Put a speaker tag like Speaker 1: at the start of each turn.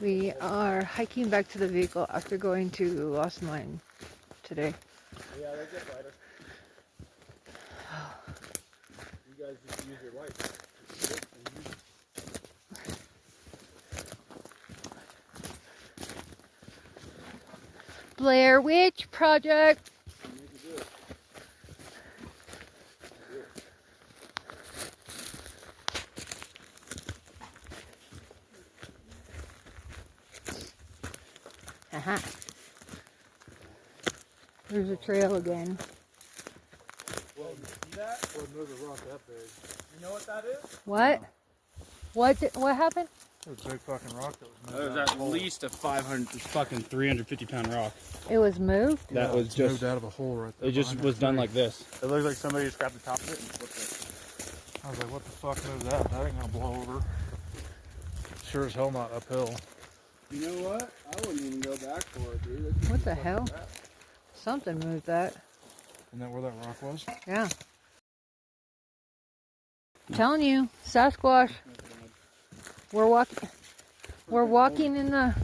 Speaker 1: We are hiking back to the vehicle after going to Lost Mine today.
Speaker 2: Yeah, they get lighter. You guys just use your lights.
Speaker 1: Blair Witch Project. Haha. There's a trail again.
Speaker 2: Well, you see that? Well, there's a rock that big. You know what that is?
Speaker 1: What? What happened?
Speaker 2: It was a big fucking rock that was
Speaker 3: That was at least a 500, fucking 350-pound rock.
Speaker 1: It was moved?
Speaker 3: That was just
Speaker 2: moved out of a hole right there.
Speaker 3: It just was done like this. It looked like somebody just grabbed the top of it and flipped it.
Speaker 2: I was like, what the fuck moved that? That ain't gonna blow over. Sure as hell not uphill.
Speaker 4: You know what? I wouldn't even go back for it, dude.
Speaker 1: What the hell? Something moved that.
Speaker 2: Isn't that where that rock was?
Speaker 1: Yeah. I'm telling you, Sasquatch. We're walking in the